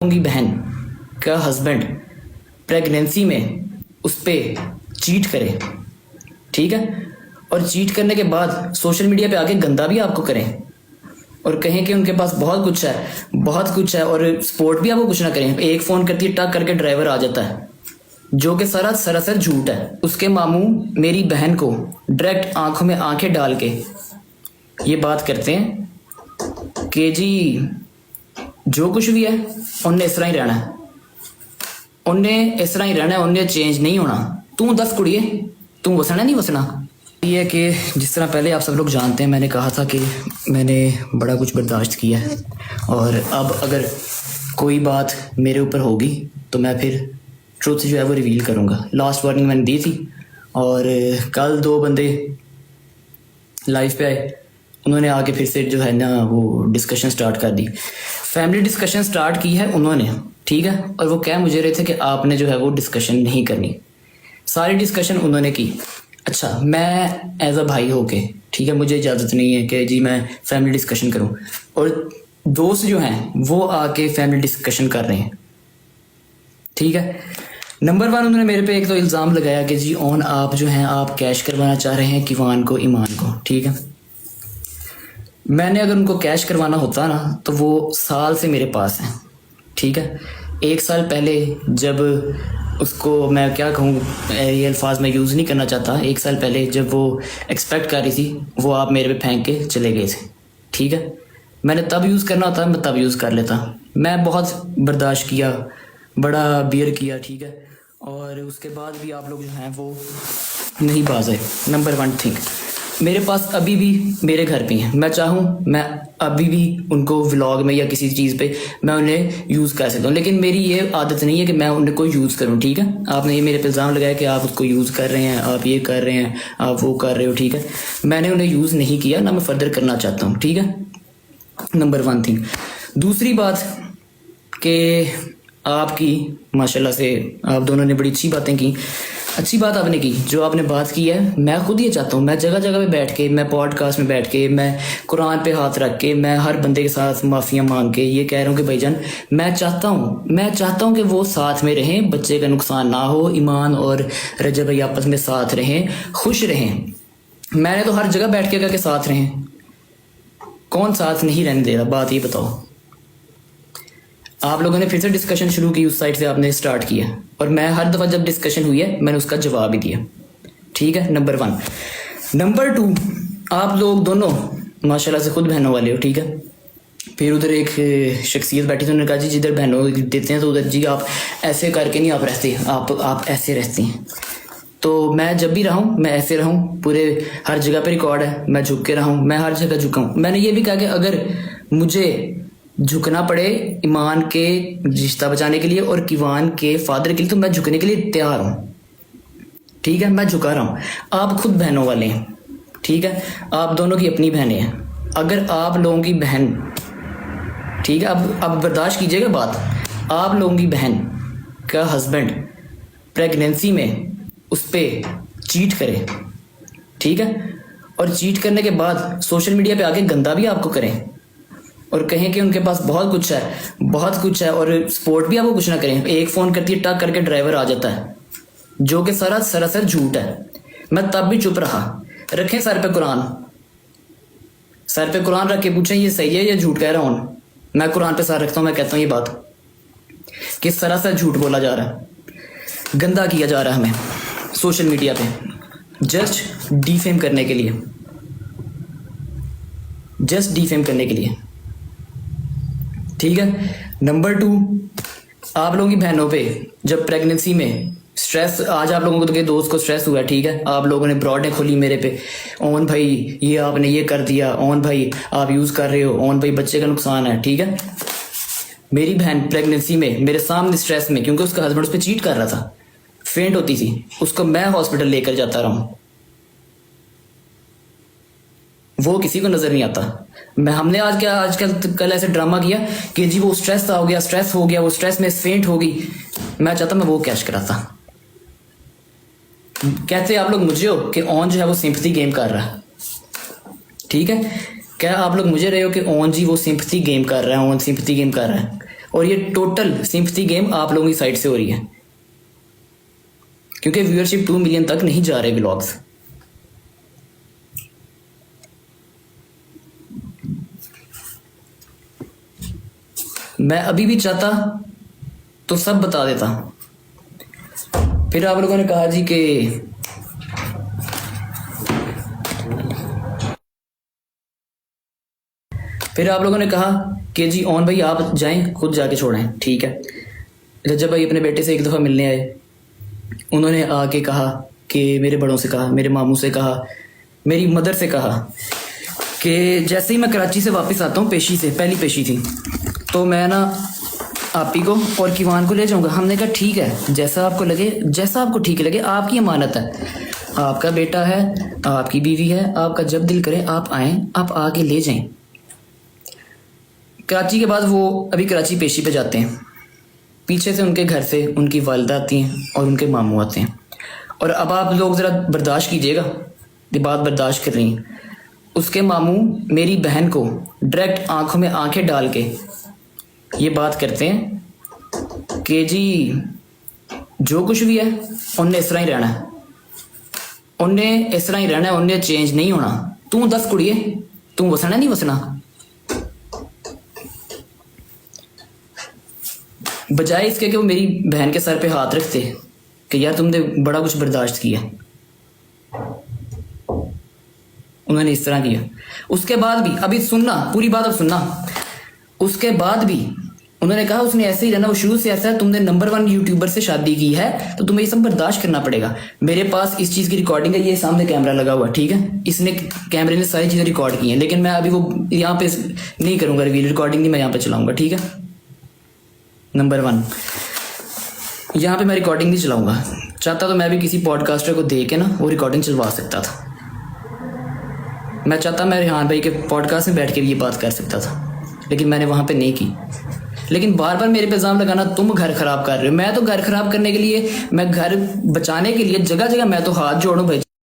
की बहन का हस्बैंड प्रेगनेंसी में उस पर चीट करे, ठीक है, और चीट करने के बाद सोशल मीडिया पे आके गंदा भी आपको करें और कहें कि उनके पास बहुत कुछ है और सपोर्ट भी आपको कुछ ना करें। एक फ़ोन करती है, टक करके ड्राइवर आ जाता है, जो कि सरासर झूठ है। उसके मामू मेरी बहन को डायरेक्ट आंखों में आंखें डाल के ये बात करते हैं कि जी जो कुछ भी है उन्हें इस तरह ही रहना है, उन्हें चेंज नहीं होना। तू 10 कुड़िए, तू वसना नहीं वसना। ये है कि जिस तरह पहले आप सब लोग जानते हैं, मैंने कहा था कि मैंने बड़ा कुछ बर्दाश्त किया है और अब अगर कोई बात मेरे ऊपर होगी तो मैं फिर ट्रुथ जो है वो रिवील करूँगा। लास्ट वार्निंग मैंने दी थी और कल 2 बंदे लाइव पे आए, उन्होंने आके फिर से जो है ना वो डिस्कशन स्टार्ट कर दी। फैमिली डिस्कशन स्टार्ट की है उन्होंने, ठीक है, और वो कह मुझे रहे थे कि आपने जो है वो डिस्कशन नहीं करनी। सारी डिस्कशन उन्होंने की। अच्छा, मैं एज अ भाई होके, ठीक है, मुझे इजाज़त नहीं है कि जी मैं फैमिली डिस्कशन करूं, और दोस्त जो हैं वो आके फैमिली डिस्कशन कर रहे हैं, ठीक है। नंबर 1 उन्होंने मेरे पे एक तो इल्ज़ाम लगाया कि जी ऑन आप जो हैं आप कैश करवाना चाह रहे हैं किवान को, ईमान को, ठीक है। मैंने अगर उनको कैश करवाना होता ना तो वो साल से मेरे पास हैं, ठीक है। 1 साल पहले जब उसको मैं क्या कहूँ, ये अल्फाज मैं यूज़ नहीं करना चाहता, 1 साल पहले जब वो एक्सपेक्ट कर रही थी वो आप मेरे पे फेंक के चले गए थे, ठीक है। मैंने तब यूज़ करना होता मैं तब यूज़ कर लेता। मैं बहुत बर्दाश्त किया, बड़ा बियर किया, ठीक है, और उसके बाद भी आप लोग जो हैं वो नहीं बाज आए। नंबर 1 थिंग, मेरे पास अभी भी मेरे घर पे हैं, मैं चाहूँ मैं अभी भी उनको व्लॉग में या किसी चीज़ पे मैं उन्हें यूज़ कर सकता हूँ, लेकिन मेरी ये आदत नहीं है कि मैं उनको यूज़ करूँ, ठीक है। आपने ये मेरे पे इल्ज़ाम लगाया कि आप उसको यूज़ कर रहे हैं, आप ये कर रहे हैं, आप वो कर रहे हो, ठीक है। मैंने उन्हें यूज़ नहीं किया, ना मैं फर्दर करना चाहता हूँ, ठीक है। Number 1 thing. दूसरी बात कि आपकी माशाल्लाह से आप दोनों ने बड़ी अच्छी बातें की। अच्छी बात आपने की, जो आपने बात की है, मैं खुद ये चाहता हूँ, मैं जगह जगह पे बैठ के, मैं पॉडकास्ट में बैठ के, मैं कुरान पे हाथ रख के, मैं हर बंदे के साथ माफ़ियाँ मांग के ये कह रहा हूँ कि भाईजान मैं चाहता हूँ कि वो साथ में रहें, बच्चे का नुकसान ना हो, ईमान और रजब भाई आपस में साथ रहें, खुश रहें। मैंने तो हर जगह बैठ के कहा कि साथ रहें, कौन साथ नहीं रहने दे रहा, बात ये बताओ। आप लोगों ने फिर से डिस्कशन शुरू की, उस साइड से आपने स्टार्ट किया, और मैं हर दफ़ा जब डिस्कशन हुई है मैंने उसका जवाब ही दिया, ठीक है। नंबर 1। नंबर 2, आप लोग दोनों माशाल्लाह से खुद बहनों वाले हो, ठीक है। फिर उधर एक शख्सियत बैठी थी, उन्होंने कहा जी जिधर बहनों देते हैं तो उधर जी आप ऐसे करके नहीं आप रहते, आप ऐसे रहते हैं। तो मैं जब भी रहूँ मैं ऐसे रहूँ, पूरे हर जगह पर रिकॉर्ड है, मैं झुक के रहूँ, मैं हर जगह झुका हूँ। मैंने ये भी कहा कि अगर मुझे झुकना पड़े ईमान के रिश्ता बचाने के लिए और किवान के फादर के लिए तो मैं झुकने के लिए तैयार हूँ, ठीक है। मैं झुका रहा हूँ। आप खुद बहनों वाले हैं, ठीक है, आप दोनों की अपनी बहनें हैं। अगर आप लोगों की बहन, ठीक है, अब बर्दाश्त कीजिएगा बात, आप लोगों की बहन का हस्बैंड प्रेगनेंसी में उस पर चीट करे, ठीक है, और चीट करने के बाद सोशल मीडिया पे आके गंदा भी आपको करें और कहें कि उनके पास बहुत कुछ है और सपोर्ट भी आपको कुछ ना करें। एक फ़ोन करती है, टक करके ड्राइवर आ जाता है, जो कि सरासर झूठ है। मैं तब भी चुप रहा। रखें सर पे कुरान रख के पूछें ये सही है या झूठ कह रहा हूँ। मैं कुरान पे सर रखता हूँ, मैं कहता हूँ ये बात कि सरासर झूठ बोला जा रहा है, गंदा किया जा रहा है हमें सोशल मीडिया पे, जस्ट डिफेम करने के लिए, ठीक है। नंबर 2, आप लोगों की बहनों पे जब प्रेगनेंसी में स्ट्रेस, आज आप लोगों के दोस्त को स्ट्रेस हुआ, ठीक है, आप लोगों ने ब्रॉडें खोली मेरे पे, ओन भाई ये आपने ये कर दिया, ओन भाई आप यूज़ कर रहे हो, ओन भाई बच्चे का नुकसान है, ठीक है। मेरी बहन प्रेगनेंसी में मेरे सामने स्ट्रेस में, क्योंकि उसका हस्बैंड उस पर चीट कर रहा था, फेंट होती थी, उसको मैं हॉस्पिटल लेकर जाता रहा हूँ, वो किसी को नजर नहीं आता। हमने कल ऐसे ड्रामा किया कि जी वो स्ट्रेस हो गया, वो स्ट्रेस में फेंट हो गई। मैं चाहता मैं वो कैश कराता। कहते आप लोग मुझे हो कि ऑन जो है वो सिंपैथी गेम कर रहा है, ठीक है। क्या आप लोग मुझे रहे हो कि ओन जी वो सिंपैथी गेम कर रहा है, और ये टोटल सिंपथी गेम आप लोगों की साइड से हो रही है, क्योंकि व्यूअरशिप 2 मिलियन तक नहीं जा रहे व्लॉग्स। मैं अभी भी चाहता तो सब बता देता। फिर आप लोगों ने कहा जी कि जी ओन भाई आप जाएं, खुद जाके छोड़ें। ठीक है, रजब भाई अपने बेटे से एक दफ़ा मिलने आए, उन्होंने आके कहा कि मेरे बड़ों से कहा, मेरे मामू से कहा, मेरी मदर से कहा कि जैसे ही मैं कराची से वापस आता हूँ, पेशी से, पहली पेशी थी, तो मैं ना आपी को और किवान को ले जाऊंगा। हमने कहा ठीक है, जैसा आपको लगे, जैसा आपको ठीक लगे, आपकी अमानत है, आपका बेटा है, आपकी बीवी है, आपका जब दिल करे आप आएँ, आप आके ले जाएं। कराची के बाद वो अभी कराची पेशी पे जाते हैं, पीछे से उनके घर से उनकी वालिदा आती हैं और उनके मामू आते हैं। और अब आप लोग ज़रा बर्दाश्त कीजिएगा, ये बात बर्दाश्त कर रही हैं। उसके मामू मेरी बहन को डायरेक्ट आंखों में आंखें डाल के ये बात करते हैं कि जी जो कुछ भी है उन्हें इस तरह ही रहना है, उन्हें इस तरह ही रहना है, उन्हें चेंज नहीं होना। तू दस कुड़िए, तू वसना नहीं वसना। बजाय इसके कि वो मेरी बहन के सर पे हाथ रखते कि यार तुमने बड़ा कुछ बर्दाश्त किया, उन्होंने इस तरह किया। उसके बाद भी, अभी सुनना पूरी बात, अब सुनना, उसके बाद भी उन्होंने कहा उसने ऐसे ही रहना, वो शुरू से ऐसा है, तुमने नंबर 1 यूट्यूबर से शादी की है तो तुम्हें ये सब बर्दाश्त करना पड़ेगा। मेरे पास इस चीज़ की रिकॉर्डिंग है, ये सामने कैमरा लगा हुआ, ठीक है, इसने कैमरे ने सारी चीज़ें रिकॉर्ड की हैं, लेकिन मैं अभी वो यहाँ पे नहीं करूँगा रिवील, रिकॉर्डिंग नहीं मैं यहाँ पे चलाऊँगा, ठीक है। नंबर 1, यहाँ पे मैं रिकॉर्डिंग नहीं चलाऊँगा। चाहता तो मैं भी किसी पॉडकास्टर को दे के ना वो रिकॉर्डिंग चलवा सकता था। मैं चाहता मैं रेहान भाई के पॉडकास्ट में बैठ के भी ये बात कर सकता था, लेकिन मैंने वहाँ पे नहीं की। लेकिन बार बार मेरे पे इल्ज़ाम लगाना तुम घर ख़राब कर रहे हो। मैं तो घर ख़राब करने के लिए, मैं घर बचाने के लिए जगह जगह मैं तो हाथ जोड़ूँ भाई।